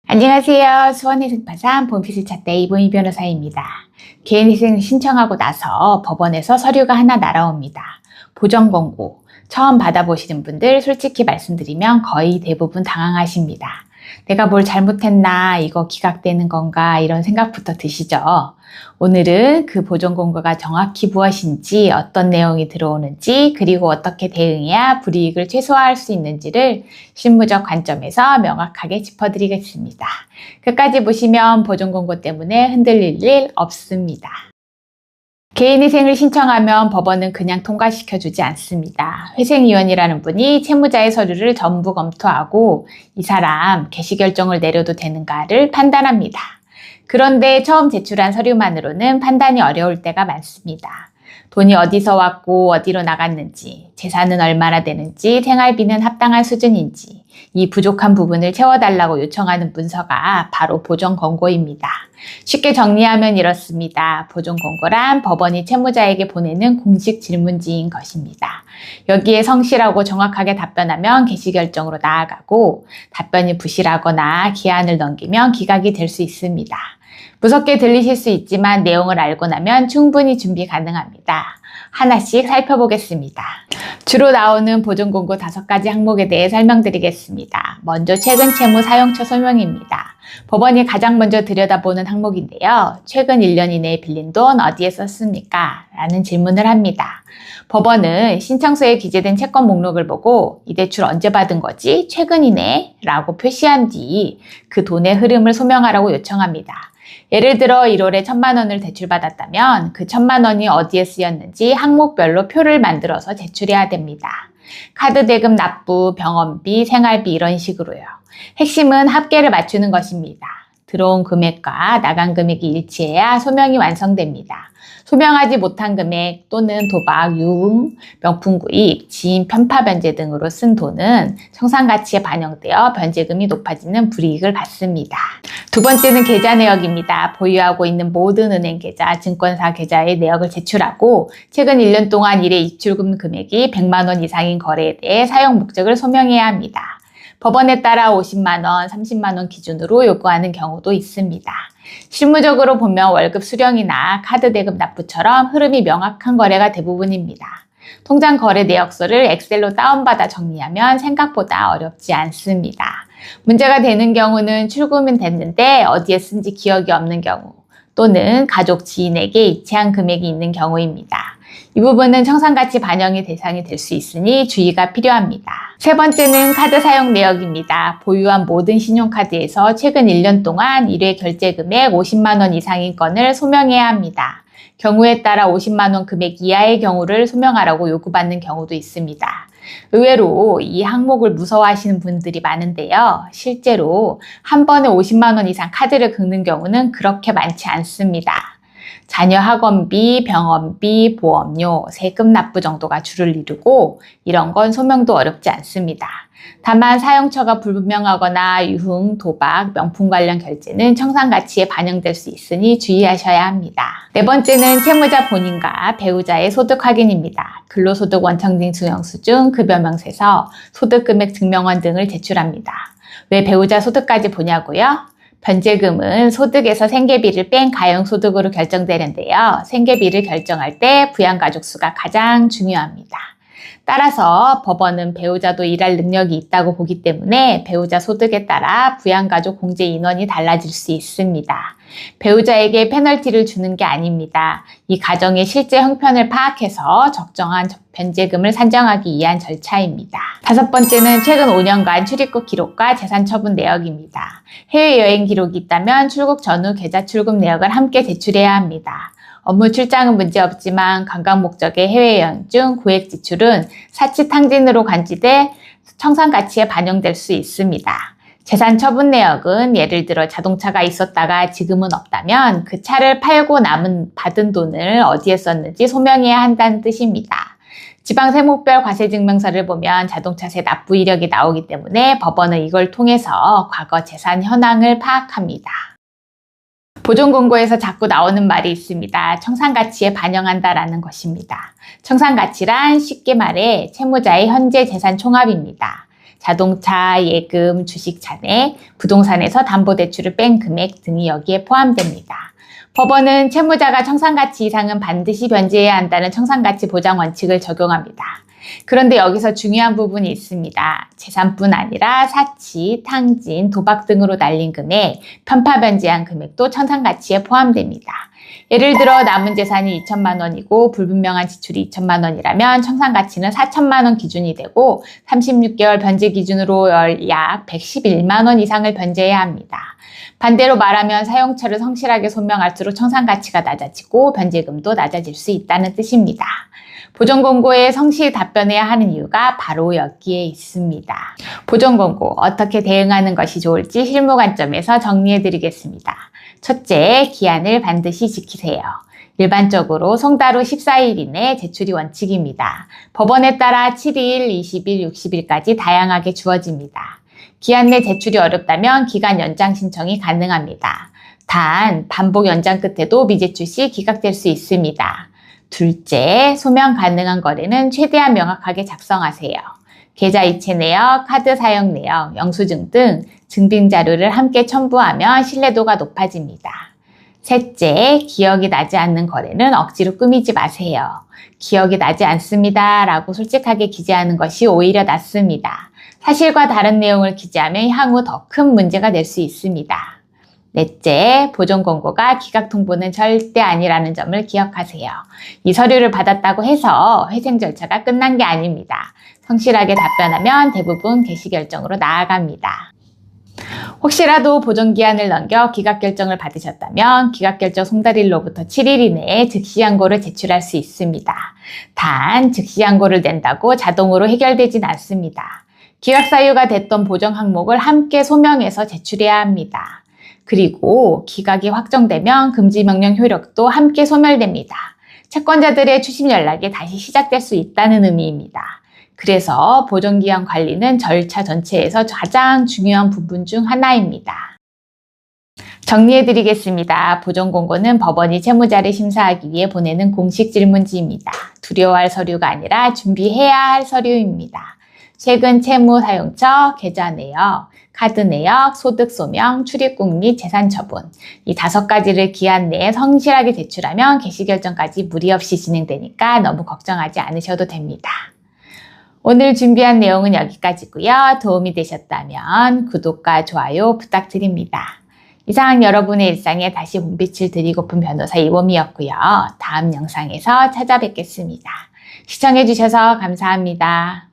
안녕하세요. 수원회생파산 본피스 차대 이보미 변호사입니다. 개인회생 신청하고 나서 법원에서 서류가 하나 날아옵니다. 보전공고. 처음 받아보시는 분들 솔직히 말씀드리면 거의 대부분 당황하십니다. 내가 뭘 잘못했나, 이거 기각되는 건가, 이런 생각부터 드시죠. 오늘은 그 보전공고가 정확히 무엇인지, 어떤 내용이 들어오는지, 그리고 어떻게 대응해야 불이익을 최소화할 수 있는지를 실무적 관점에서 명확하게 짚어드리겠습니다. 끝까지 보시면 보전공고 때문에 흔들릴 일 없습니다. 개인회생을 신청하면 법원은 그냥 통과시켜주지 않습니다. 회생위원이라는 분이 채무자의 서류를 전부 검토하고 이 사람 개시결정을 내려도 되는가를 판단합니다. 그런데 처음 제출한 서류만으로는 판단이 어려울 때가 많습니다. 돈이 어디서 왔고 어디로 나갔는지, 재산은 얼마나 되는지, 생활비는 합당한 수준인지, 이 부족한 부분을 채워달라고 요청하는 문서가 바로 보전공고입니다. 쉽게 정리하면 이렇습니다. 보전공고란 법원이 채무자에게 보내는 공식 질문지인 것입니다. 여기에 성실하고 정확하게 답변하면 개시결정으로 나아가고, 답변이 부실하거나 기한을 넘기면 기각이 될 수 있습니다. 무섭게 들리실 수 있지만 내용을 알고 나면 충분히 준비 가능합니다. 하나씩 살펴보겠습니다. 주로 나오는 보전공고 5가지 항목에 대해 설명드리겠습니다. 먼저 최근 채무 사용처 소명입니다. 법원이 가장 먼저 들여다보는 항목인데요. 최근 1년 이내에 빌린 돈 어디에 썼습니까? 라는 질문을 합니다. 법원은 신청서에 기재된 채권 목록을 보고 이 대출 언제 받은 거지? 최근이네? 라고 표시한 뒤 그 돈의 흐름을 소명하라고 요청합니다. 예를 들어 1월에 1,000만 원을 대출받았다면 그 1,000만 원이 어디에 쓰였는지 항목별로 표를 만들어서 제출해야 됩니다. 카드 대금 납부, 병원비, 생활비 이런 식으로요. 핵심은 합계를 맞추는 것입니다. 들어온 금액과 나간 금액이 일치해야 소명이 완성됩니다. 소명하지 못한 금액 또는 도박, 유흥, 명품구입, 지인 편파 변제 등으로 쓴 돈은 청산가치에 반영되어 변제금이 높아지는 불이익을 받습니다. 두 번째는 계좌 내역입니다. 보유하고 있는 모든 은행 계좌, 증권사 계좌의 내역을 제출하고 최근 1년 동안 일회 입출금 금액이 100만 원 이상인 거래에 대해 사용 목적을 소명해야 합니다. 법원에 따라 50만 원, 30만 원 기준으로 요구하는 경우도 있습니다. 실무적으로 보면 월급 수령이나 카드 대금 납부처럼 흐름이 명확한 거래가 대부분입니다. 통장 거래 내역서를 엑셀로 다운받아 정리하면 생각보다 어렵지 않습니다. 문제가 되는 경우는 출금은 됐는데 어디에 쓴지 기억이 없는 경우 또는 가족 지인에게 이체한 금액이 있는 경우입니다. 이 부분은 청산가치 반영의 대상이 될 수 있으니 주의가 필요합니다. 세 번째는 카드 사용 내역입니다. 보유한 모든 신용카드에서 최근 1년 동안 1회 결제 금액 50만 원 이상인 건을 소명해야 합니다. 경우에 따라 50만 원 금액 이하의 경우를 소명하라고 요구받는 경우도 있습니다. 의외로 이 항목을 무서워하시는 분들이 많은데요. 실제로 한 번에 50만 원 이상 카드를 긁는 경우는 그렇게 많지 않습니다. 자녀 학원비, 병원비, 보험료, 세금 납부 정도가 주를 이루고 이런 건 소명도 어렵지 않습니다. 다만 사용처가 불분명하거나 유흥, 도박, 명품 관련 결제는 청산가치에 반영될 수 있으니 주의하셔야 합니다. 네 번째는 채무자 본인과 배우자의 소득 확인입니다. 근로소득 원청징 수령수준, 급여명세서, 소득금액 증명원 등을 제출합니다. 왜 배우자 소득까지 보냐고요? 변제금은 소득에서 생계비를 뺀 가용소득으로 결정되는데요. 생계비를 결정할 때 부양가족 수가 가장 중요합니다. 따라서 법원은 배우자도 일할 능력이 있다고 보기 때문에 배우자 소득에 따라 부양가족 공제 인원이 달라질 수 있습니다. 배우자에게 페널티를 주는 게 아닙니다. 이 가정의 실제 형편을 파악해서 적정한 변제금을 산정하기 위한 절차입니다. 다섯 번째는 최근 5년간 출입국 기록과 재산 처분 내역입니다. 해외여행 기록이 있다면 출국 전후 계좌 출금 내역을 함께 제출해야 합니다. 업무 출장은 문제없지만 관광 목적의 해외여행 중 고액 지출은 사치탕진으로 간주돼 청산가치에 반영될 수 있습니다. 재산 처분 내역은 예를 들어 자동차가 있었다가 지금은 없다면 그 차를 팔고 받은 돈을 어디에 썼는지 소명해야 한다는 뜻입니다. 지방세무별 과세증명서를 보면 자동차세 납부 이력이 나오기 때문에 법원은 이걸 통해서 과거 재산 현황을 파악합니다. 보존공고에서 자꾸 나오는 말이 있습니다. 청산가치에 반영한다라는 것입니다. 청산가치란 쉽게 말해 채무자의 현재 재산 총합입니다. 자동차, 예금, 주식 잔액, 부동산에서 담보대출을 뺀 금액 등이 여기에 포함됩니다. 법원은 채무자가 청산가치 이상은 반드시 변제해야 한다는 청산가치 보장 원칙을 적용합니다. 그런데 여기서 중요한 부분이 있습니다. 재산뿐 아니라 사치, 탕진, 도박 등으로 날린 금액, 편파 변제한 금액도 청산가치에 포함됩니다. 예를 들어 남은 재산이 2천만 원이고 불분명한 지출이 2천만 원이라면 청산가치는 4천만 원 기준이 되고 36개월 변제 기준으로 약 111만 원 이상을 변제해야 합니다. 반대로 말하면 사용처를 성실하게 소명할수록 청산가치가 낮아지고 변제금도 낮아질 수 있다는 뜻입니다. 보존공고에 성실히 답변해야 하는 이유가 바로 여기에 있습니다. 보존공고, 어떻게 대응하는 것이 좋을지 실무 관점에서 정리해드리겠습니다. 첫째, 기한을 반드시 지키세요. 일반적으로 송달 후 14일 이내 제출이 원칙입니다. 법원에 따라 7일, 20일, 60일까지 다양하게 주어집니다. 기한 내 제출이 어렵다면 기간 연장 신청이 가능합니다. 단, 반복 연장 끝에도 미제출 시 기각될 수 있습니다. 둘째, 소명 가능한 거래는 최대한 명확하게 작성하세요. 계좌 이체 내역, 카드 사용 내역, 영수증 등 증빙 자료를 함께 첨부하면 신뢰도가 높아집니다. 셋째, 기억이 나지 않는 거래는 억지로 꾸미지 마세요. 기억이 나지 않습니다 라고 솔직하게 기재하는 것이 오히려 낫습니다. 사실과 다른 내용을 기재하면 향후 더 큰 문제가 될 수 있습니다. 넷째, 보존공고가 기각 통보는 절대 아니라는 점을 기억하세요. 이 서류를 받았다고 해서 회생 절차가 끝난 게 아닙니다. 성실하게 답변하면 대부분 개시 결정으로 나아갑니다. 혹시라도 보존기한을 넘겨 기각결정을 받으셨다면 기각결정 송달일로부터 7일 이내에 즉시항고를 제출할 수 있습니다. 단, 즉시항고를 낸다고 자동으로 해결되진 않습니다. 기각사유가 됐던 보정 항목을 함께 소명해서 제출해야 합니다. 그리고 기각이 확정되면 금지명령 효력도 함께 소멸됩니다. 채권자들의 추심 연락이 다시 시작될 수 있다는 의미입니다. 그래서 보존기한 관리는 절차 전체에서 가장 중요한 부분 중 하나입니다. 정리해드리겠습니다. 보존공고는 법원이 채무자를 심사하기 위해 보내는 공식 질문지입니다. 두려워할 서류가 아니라 준비해야 할 서류입니다. 최근 채무 사용처, 계좌 내역, 카드 내역, 소득 소명, 출입국 및 재산 처분 이 5가지를 기한 내에 성실하게 제출하면 개시 결정까지 무리 없이 진행되니까 너무 걱정하지 않으셔도 됩니다. 오늘 준비한 내용은 여기까지고요. 도움이 되셨다면 구독과 좋아요 부탁드립니다. 이상 여러분의 일상에 다시 봄빛을 드리고픈 변호사 이봄이었고요. 다음 영상에서 찾아뵙겠습니다. 시청해주셔서 감사합니다.